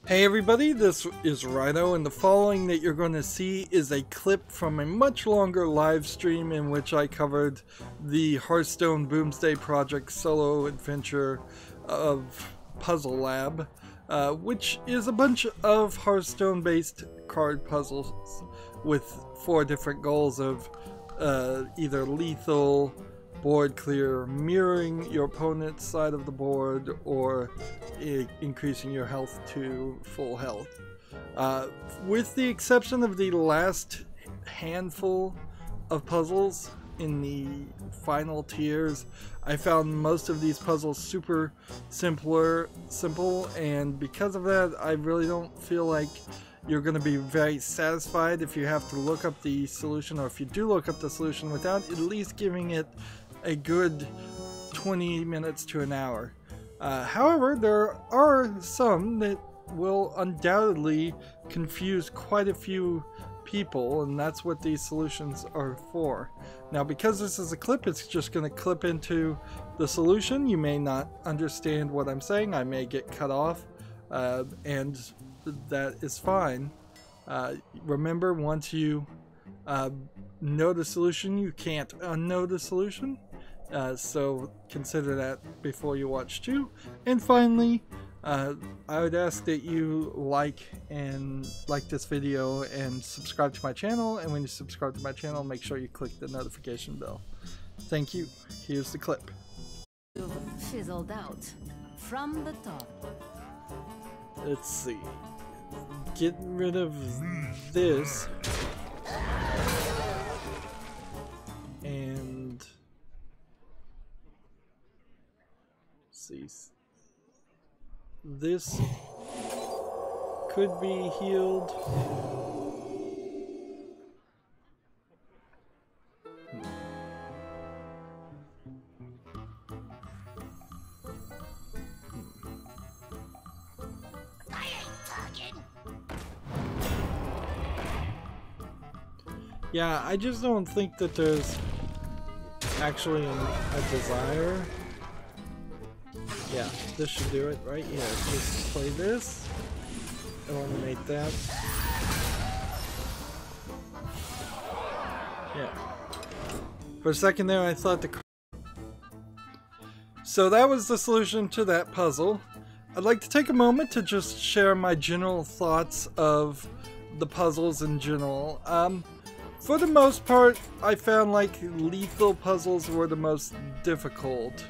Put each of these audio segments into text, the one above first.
Hey everybody, this is Rydo, and the following that you're going to see is a clip from a much longer live stream in which I covered the Hearthstone Boomsday Project solo adventure of Puzzle Lab, which is a bunch of Hearthstone based card puzzles with 4 different goals of either lethal, board clear, mirroring your opponent's side of the board, or increasing your health to full health. With the exception of the last handful of puzzles in the final tiers, I found most of these puzzles super simple, and because of that, I really don't feel like you're going to be very satisfied if you have to look up the solution, or if you do look up the solution without at least giving it a good 20 minutes to an hour. However, there are some that will undoubtedly confuse quite a few people, and that's what these solutions are for. Now, because this is a clip, it's just going to clip into the solution. You may not understand what I'm saying. I may get cut off, and that is fine. Remember, once you know the solution, you can't unknow the solution. So consider that before you watch too. And finally, I would ask that you like this video and subscribe to my channel. And when you subscribe to my channel, make sure you click the notification bell. Thank you. Here's the clip. Fizzled out from the top. Let's see. Get rid of this. And see, this could be healed. Yeah, I just don't think that there's actually a desire. Yeah, this should do it, right? Yeah, just play this, eliminate that. Yeah. For a second there, I thought the... So that was the solution to that puzzle. I'd like to take a moment to just share my general thoughts of the puzzles in general. For the most part, I found like lethal puzzles were the most difficult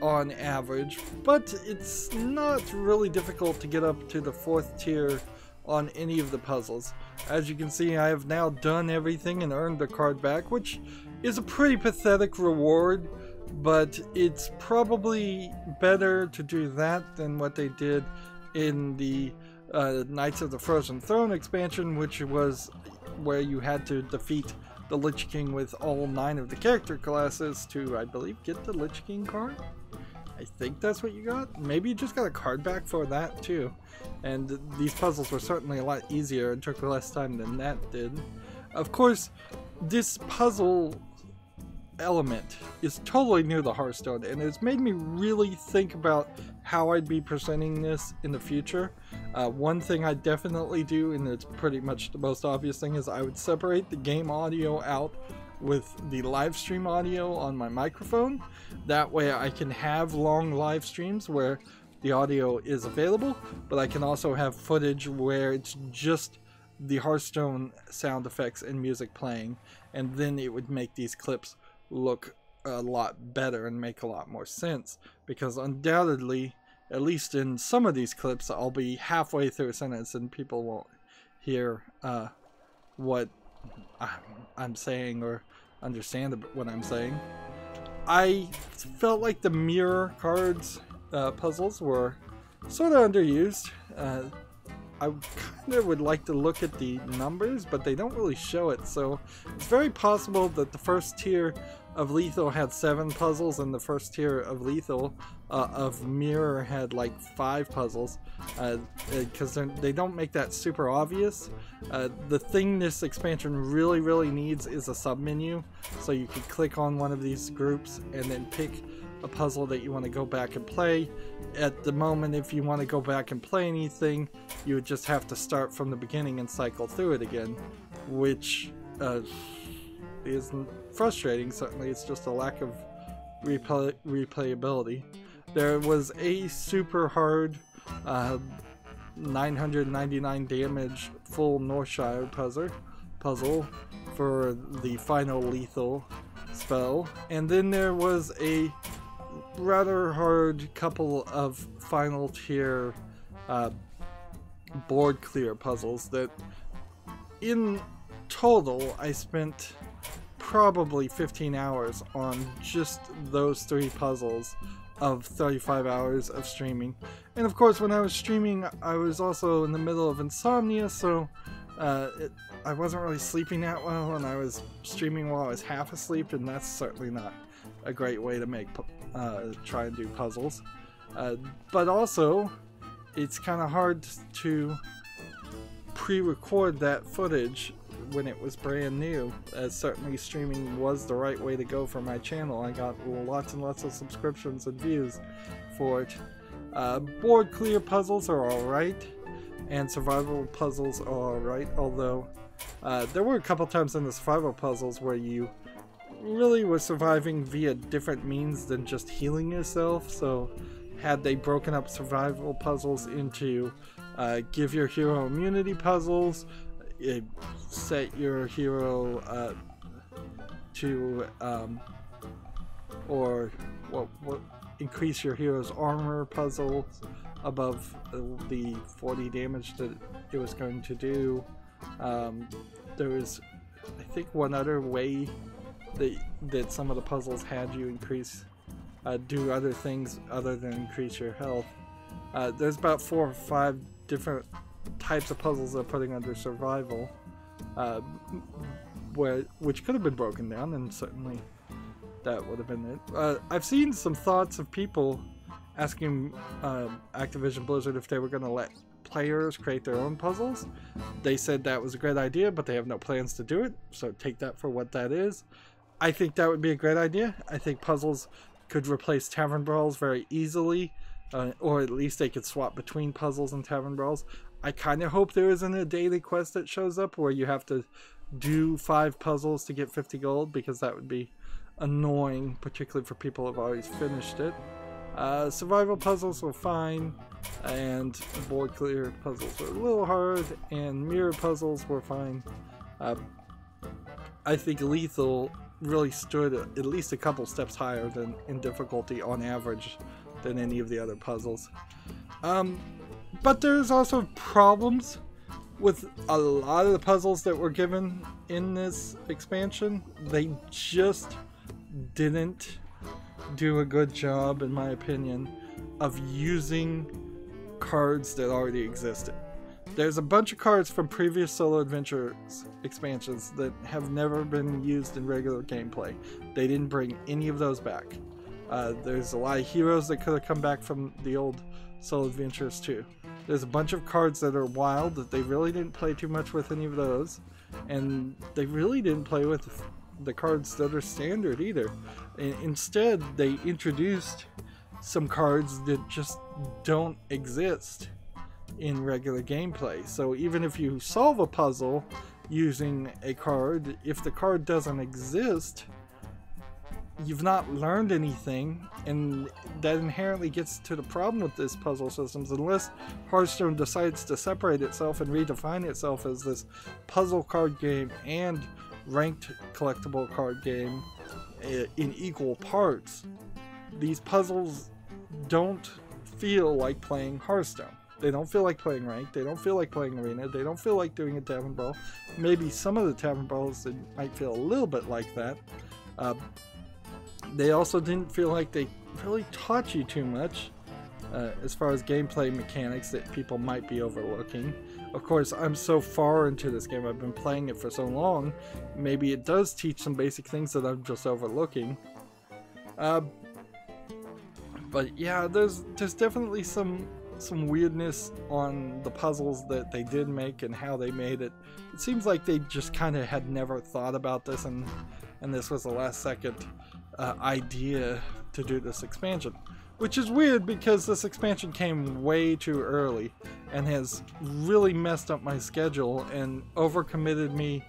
on average, but it's not really difficult to get up to the 4th tier on any of the puzzles. As you can see, I have now done everything and earned the card back, which is a pretty pathetic reward, but it's probably better to do that than what they did in the Knights of the Frozen Throne expansion, which was where you had to defeat the Lich King with all 9 of the character classes to, I believe, get the Lich King card. I think that's what you got. Maybe you just got a card back for that too. And these puzzles were certainly a lot easier and took less time than that did. Of course, this puzzle element is totally new to Hearthstone, and it's made me really think about how I'd be presenting this in the future. One thing I definitely do, and it's pretty much the most obvious thing, is I would separate the game audio out with the live stream audio on my microphone. That way I can have long live streams where the audio is available, but I can also have footage where it's just the Hearthstone sound effects and music playing, and then it would make these clips look a lot better and make a lot more sense, because undoubtedly, at least in some of these clips, I'll be halfway through a sentence and people won't hear what I'm saying or understand what I'm saying. I felt like the mirror cards puzzles were sort of underused. I kind of would like to look at the numbers, but they don't really show it, so it's very possible that the first tier of Lethal had 7 puzzles, and the first tier of Lethal of Mirror had like 5 puzzles, because they don't make that super obvious. The thing this expansion really needs is a submenu, so you can click on one of these groups and then pick a puzzle that you want to go back and play. At the moment, if you want to go back and play anything, you would just have to start from the beginning and cycle through it again, which is frustrating. Certainly, it's just a lack of replayability. There was a super hard 999 damage full Northshire puzzle for the final lethal spell, and then there was a rather hard couple of final tier board clear puzzles that in total I spent probably 15 hours on just those 3 puzzles of 35 hours of streaming. And of course, when I was streaming, I was also in the middle of insomnia, so I wasn't really sleeping that well, and I was streaming while I was half asleep, and that's certainly not a great way to make try and do puzzles. But also, it's kind of hard to pre-record that footage when it was brand new, as certainly streaming was the right way to go for my channel. I got lots and lots of subscriptions and views for it. Board clear puzzles are alright, and survival puzzles are alright, although there were a couple times in the survival puzzles where you really were surviving via different means than just healing yourself. So had they broken up survival puzzles into give your hero immunity puzzles, set your hero to or increase your hero's armor puzzle above the 40 damage that it was going to do. There was, I think, one other way that some of the puzzles had you increase do other things other than increase your health. There's about 4 or 5 different types of puzzles they're putting under survival, which could have been broken down, and certainly that would have been it. I've seen some thoughts of people asking Activision Blizzard if they were going to let players create their own puzzles. They said that was a great idea, but they have no plans to do it, so take that for what that is. I think that would be a great idea. I think puzzles could replace tavern brawls very easily, or at least they could swap between puzzles and tavern brawls. I kind of hope there isn't a daily quest that shows up where you have to do 5 puzzles to get 50 gold, because that would be annoying, particularly for people who have always finished it. Survival puzzles were fine, and board clear puzzles were a little hard, and mirror puzzles were fine. I think lethal really stood at least a couple steps higher than in difficulty on average than any of the other puzzles. But there's also problems with a lot of the puzzles that were given in this expansion. They just didn't do a good job, in my opinion, of using cards that already existed. There's a bunch of cards from previous Solo Adventures expansions that have never been used in regular gameplay. They didn't bring any of those back. There's a lot of heroes that could have come back from the old Solo Adventures too. There's a bunch of cards that are wild that they really didn't play too much with any of those, and they really didn't play with the cards that are standard either. Instead, they introduced some cards that just don't exist in regular gameplay. So even if you solve a puzzle using a card, if the card doesn't exist, you've not learned anything, and that inherently gets to the problem with this puzzle systems. Unless Hearthstone decides to separate itself and redefine itself as this puzzle card game and ranked collectible card game in equal parts, these puzzles don't feel like playing Hearthstone. They don't feel like playing ranked, they don't feel like playing arena, they don't feel like doing a tavern brawl. Maybe some of the tavern brawls that might feel a little bit like that. They also didn't feel like they really taught you too much as far as gameplay mechanics that people might be overlooking. Of course, I'm so far into this game, I've been playing it for so long, maybe it does teach some basic things that I'm just overlooking. But yeah, there's definitely some weirdness on the puzzles that they did make and how they made it. It seems like they just kind of had never thought about this, and this was a last second idea to do this expansion. Which is weird because this expansion came way too early and has really messed up my schedule and overcommitted me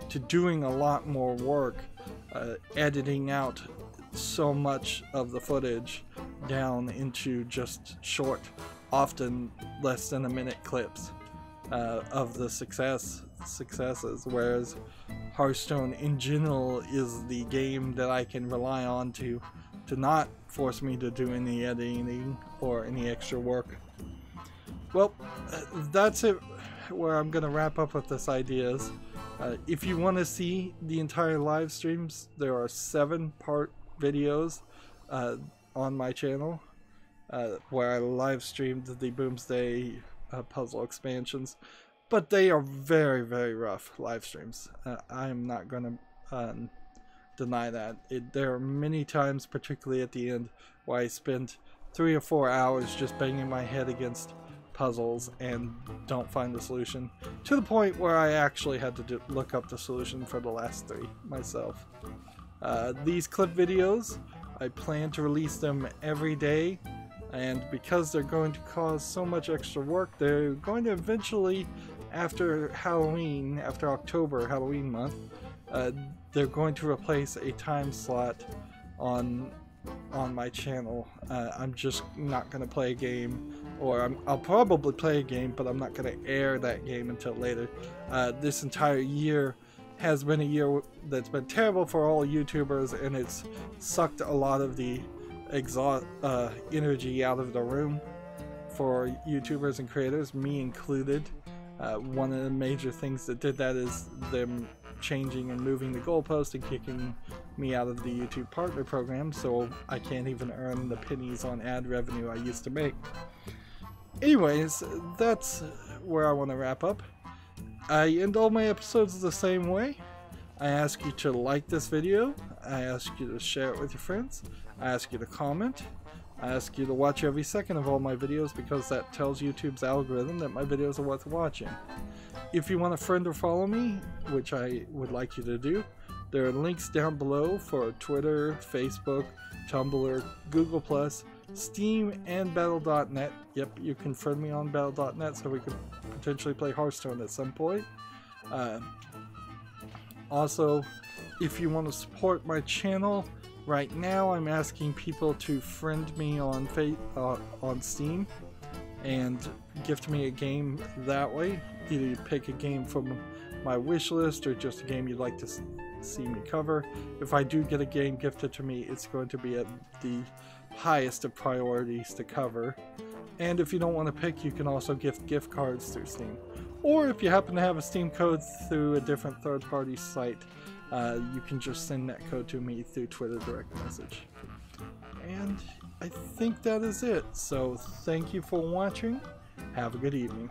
to doing a lot more work, editing out so much of the footage down into just short, often less than a minute clips of the successes, whereas Hearthstone in general is the game that I can rely on to not force me to do any editing or any extra work. Well, that's it where I'm gonna wrap up with this ideas. If you want to see the entire live streams, there are 7-part videos on my channel where I live streamed the Boomsday puzzle expansions, but they are very, very rough live streams. I am not going to deny that. There are many times, particularly at the end, where I spend 3 or 4 hours just banging my head against puzzles and don't find the solution, to the point where I actually had to look up the solution for the last 3 myself. These clip videos, I plan to release them every day, and because they're going to cause so much extra work, they're going to eventually, after Halloween, after October, Halloween month, they're going to replace a time slot on my channel. I'm just not going to play a game, or I'll probably play a game, but I'm not going to air that game until later. This entire year has been a year that's been terrible for all YouTubers, and it's sucked a lot of the energy out of the room for YouTubers and creators, me included. One of the major things that did that is them changing and moving the goalpost and kicking me out of the YouTube partner program, so I can't even earn the pennies on ad revenue I used to make. Anyways, that's where I want to wrap up. I end all my episodes the same way. I ask you to like this video, I ask you to share it with your friends, I ask you to comment, I ask you to watch every second of all my videos, because that tells YouTube's algorithm that my videos are worth watching. If you want to friend or follow me, which I would like you to do, there are links down below for Twitter, Facebook, Tumblr, Google+, Steam, and Battle.net. Yep, you can friend me on Battle.net so we could potentially play Hearthstone at some point. Also, if you want to support my channel, right now I'm asking people to friend me on Steam and gift me a game that way. Either you pick a game from my wish list or just a game you'd like to see me cover. If I do get a game gifted to me, it's going to be at the highest of priorities to cover. And if you don't want to pick, you can also gift cards through Steam. Or if you happen to have a Steam code through a different third-party site, you can just send that code to me through Twitter direct message. And I think that is it. So thank you for watching. Have a good evening.